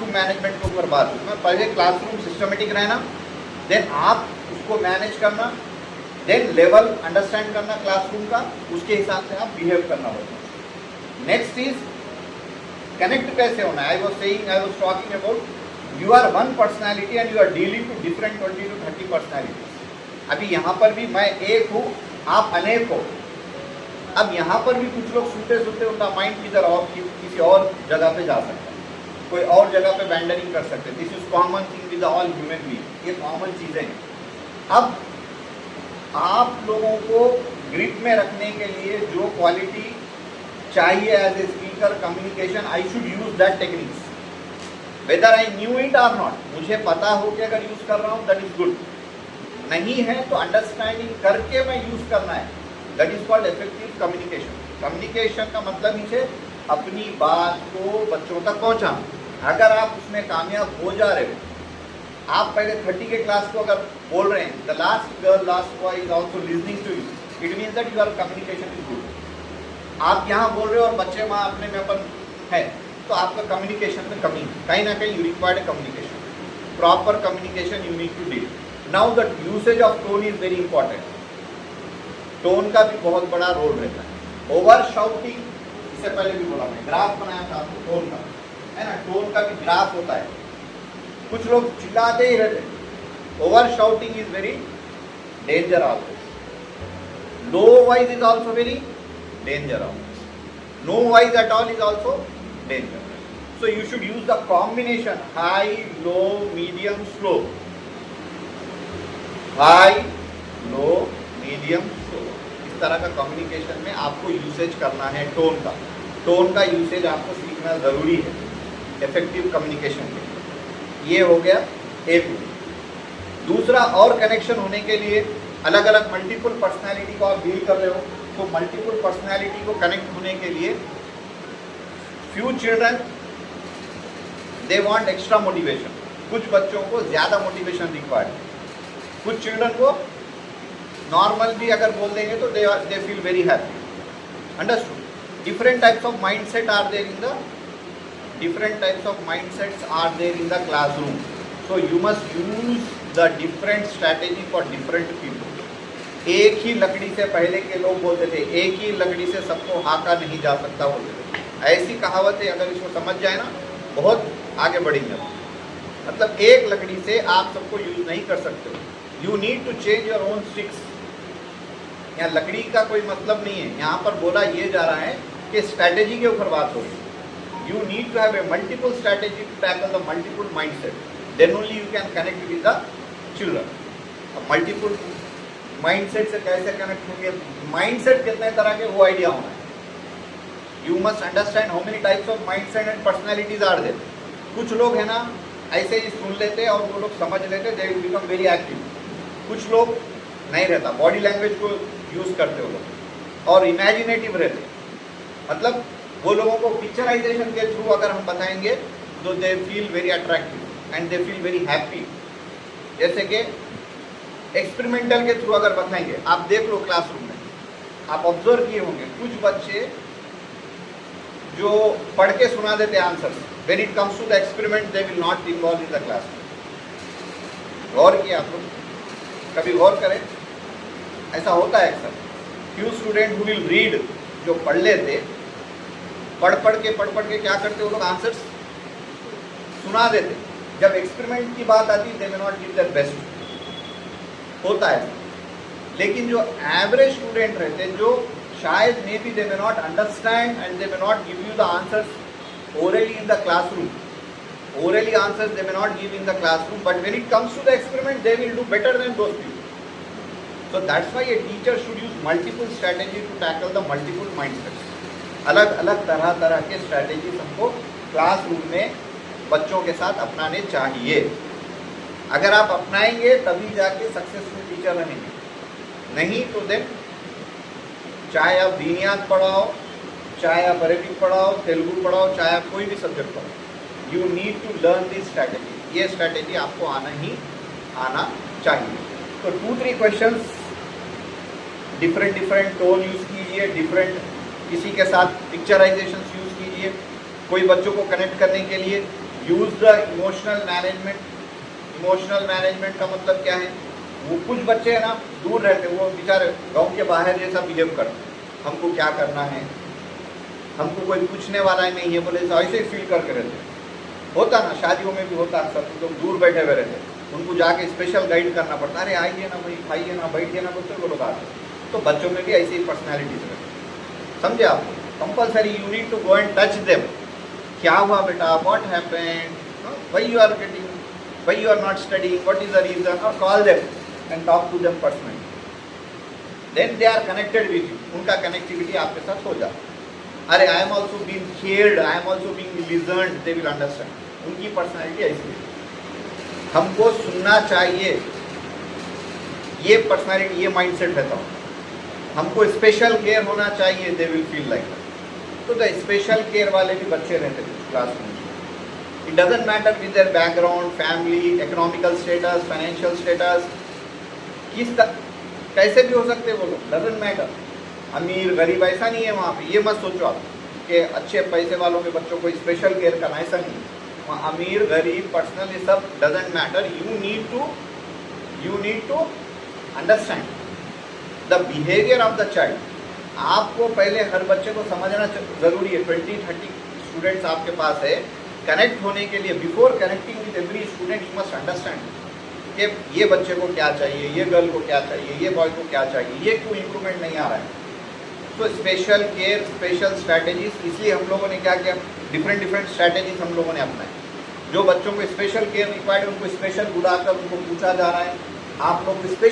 Classroom management के ऊपर बात हुई। मैं पहले क्लासरूम सिस्टमेटिक रहना, देन आप उसको मैनेज करना, देन लेवल अंडरस्टैंड करना क्लासरूम का, उसके हिसाब से आप बिहेव करना होगा। नेक्स्ट इज कनेक्ट कैसे होना है। I was talking about you are one personality and you are dealing to different 20 to 30 personalities. अभी यहाँ पर भी मैं एक हूँ, आप अनेक हो। अब यहाँ पर भी कुछ लोग सुनते सुनते उनका माइंड किधर और किसी और जगह पे जा सकता है, कोई और जगह पे वैंडरिंग कर सकते हैं। This is common thing with all human being, ये कॉमन चीज़ें हैं। अब आप लोगों को ग्रिप में रखने के लिए जो क्वालिटी चाहिए as a speaker communication, I should use that techniques whether I knew it और नॉट। मुझे पता हो कि अगर यूज कर रहा हूँ दैट इज गुड, नहीं है तो अंडरस्टैंडिंग करके मैं यूज करना है। That is called effective communication. Communication का मतलब ही है अपनी बात को बच्चों तक पहुंचाना। अगर आप उसमें कामयाब हो जा रहे हो, आप पहले 30 के क्लास को अगर बोल रहे हैं, the last girl last boy is also listening to you, it means that your communication is good. आप यहाँ बोल रहे हो और बच्चे वहाँ अपने में अपन है, तो आपका कम्युनिकेशन में कमी है, कहीं ना कहीं you required communication, proper communication you need to deal. Now the usage of tone is very important. Tone का भी बहुत बड़ा रोल रहता है। ओवर शाउटिंग, इससे पहले भी बोला मैं, ग्राफ बनाया था आपको टोन का, है ना। टोन का भी ग्राफ होता है। कुछ लोग चिल्लाते ही रहते। Over shouting is very danger also. Low voice is also very danger also. No voice at all is also danger. So you should use the combination high, low, medium, slow. High, low, medium, slow. इस तरह का communication में आपको usage करना है tone का। Tone का usage आपको सीखना ज़रूरी है इफेक्टिव कम्युनिकेशन के लिए। ये हो गया एक। दूसरा, और कनेक्शन होने के लिए अलग अलग मल्टीपल पर्सनैलिटी को आप डील कर रहे हो, तो मल्टीपल पर्सनैलिटी को कनेक्ट होने के लिए few children they want extra motivation. कुछ बच्चों को ज़्यादा मोटिवेशन रिक्वायर्ड है। कुछ चिल्ड्रन को नॉर्मल भी अगर बोल देंगे तो they feel very happy. Understood. Different types of mindset are there in the different types of mindsets are there in the classroom. So you must use the different strategy for different people. एक ही लकड़ी से पहले के लोग बोलते थे, एक ही लकड़ी से सबको हाका नहीं जा सकता बोलते थे। ऐसी कहावतें अगर इसको समझ जाए ना, बहुत आगे बढ़ेंगे। मतलब एक लकड़ी से आप सबको यूज नहीं कर सकते हो। You need to change your own sticks. यहाँ लकड़ी का कोई मतलब नहीं है। यहाँ पर बोला ये जा रहा है कि स्ट्रैटेजी के ऊपर बात हो रही है। You need to have a multiple strategy to tackle the multiple mindset. Then only you can connect with the children. अब multiple mindset से कैसे connect होंगे? Mindset कितने तरह के, वो idea होना है। You must understand how many types of mindset and personalities are there. कुछ लोग है ना ऐसे ही सुन लेते और वो लोग समझ लेते, they will become very active. कुछ लोग नहीं रहता, बॉडी लैंग्वेज को यूज करते हो लोग और इमेजिनेटिव रहते। मतलब वो लोगों को पिक्चराइजेशन के थ्रू अगर हम बताएंगे तो they feel very attractive and they feel very happy. जैसे कि एक्सपेरिमेंटल के थ्रू अगर बताएंगे, आप देख लो क्लासरूम में, आप ऑब्जर्व किए होंगे कुछ बच्चे जो पढ़ के सुना देते answer, when it comes to the experiment they will not involve in the class. गौर किया आप लोग? कभी गौर करें, ऐसा होता है अक्सर। Few student who will read, जो पढ़ लेते, पढ़ के क्या करते वो लोग आंसर्स सुना देते। जब एक्सपेरिमेंट की बात आती they may not give their best, होता है। लेकिन जो एवरेज स्टूडेंट रहते हैं, जो शायद maybe they may not understand and they may not give you the answers orally in the classroom, orally answers they may not give in the classroom, but when it comes to the experiment they will do better than those people. So that's why a teacher should use multiple strategy to tackle the multiple mindsets. अलग अलग तरह के strategy हमको classroom में बच्चों के साथ अपनाने चाहिए। अगर आप अपनाएंगे तभी जाके सक्सेसफुल टीचर रहेंगे, नहीं तो देन चाहे आप दीनियात पढ़ाओ, चाहे आप अरेबिक पढ़ाओ, तेलुगु पढ़ाओ, चाहे आप कोई भी सब्जेक्ट पढ़ाओ, you need to learn this strategy. ये स्ट्रैटेजी आपको आना चाहिए। तो 2-3 क्वेश्चंस, डिफरेंट टोन यूज़ कीजिए, किसी के साथ पिक्चराइजेशन यूज़ कीजिए। कोई बच्चों को कनेक्ट करने के लिए use the emotional management. Emotional management का मतलब क्या है? वो कुछ बच्चे है ना दूर रहते, वो बेचारे गांव के बाहर जैसा बिहेव करते, हमको क्या करना है, हमको कोई पूछने वाला ही नहीं है, बोले ऐसे ही फील करके रहते। होता ना, शादियों में भी होता, सब लोग दूर बैठे हुए रहते, उनको जाके स्पेशल गाइड करना पड़ता, अरे आइए ना भाई, खाइए ना, बैठिए ना, बच्चों को लोग आते। तो बच्चों में भी ऐसी ही पर्सनैलिटीज रहती, समझे आप? Compulsory you need to go and touch them. क्या हुआ बेटा, what happened, why you are getting, why you are not studying, what is the reason, और call them and talk to them personally. Then they are connected with you, उनका connectivity आपके साथ हो जाए। अरे I am also being heard, I am also being listened, they will understand. उनकी personality ऐसी है, हमको सुनना चाहिए, ये पर्सनैलिटी, ये माइंडसेट रहता हूँ। हमको स्पेशल केयर होना चाहिए, they will feel like that. तो द स्पेशल केयर वाले भी बच्चे रहते थे क्लासरूम में। It doesn't matter with their background, family, economical status, financial status, कैसे भी हो सकते वो लोग, डजेंट मैटर। अमीर गरीब ऐसा नहीं है वहाँ पे, ये मत सोचो आप कि अच्छे पैसे वालों के बच्चों को स्पेशल केयर करना, ऐसा नहीं। वहाँ अमीर गरीब पर्सनल ये सब doesn't matter. You need to understand the behaviour of the child. आपको पहले हर बच्चे को समझना जरूरी है। 20-30 स्टूडेंट्स आपके पास है, कनेक्ट होने के लिए, before connecting with every student you must understand कि ये बच्चे को क्या चाहिए, ये गर्ल को क्या चाहिए, ये बॉय को क्या चाहिए, ये क्यों इम्प्रूवमेंट नहीं आ रहा है। तो स्पेशल केयर, स्पेशल स्ट्रैटेजीज, इसलिए हम लोगों ने क्या किया, डिफरेंट स्ट्रैटेजीज हम लोगों ने अपनाए। जो बच्चों को स्पेशल केयर रिक्वायर्ड है उनको स्पेशल बुलाकर उनको पूछा जा रहा है, आप लोग स्पेशल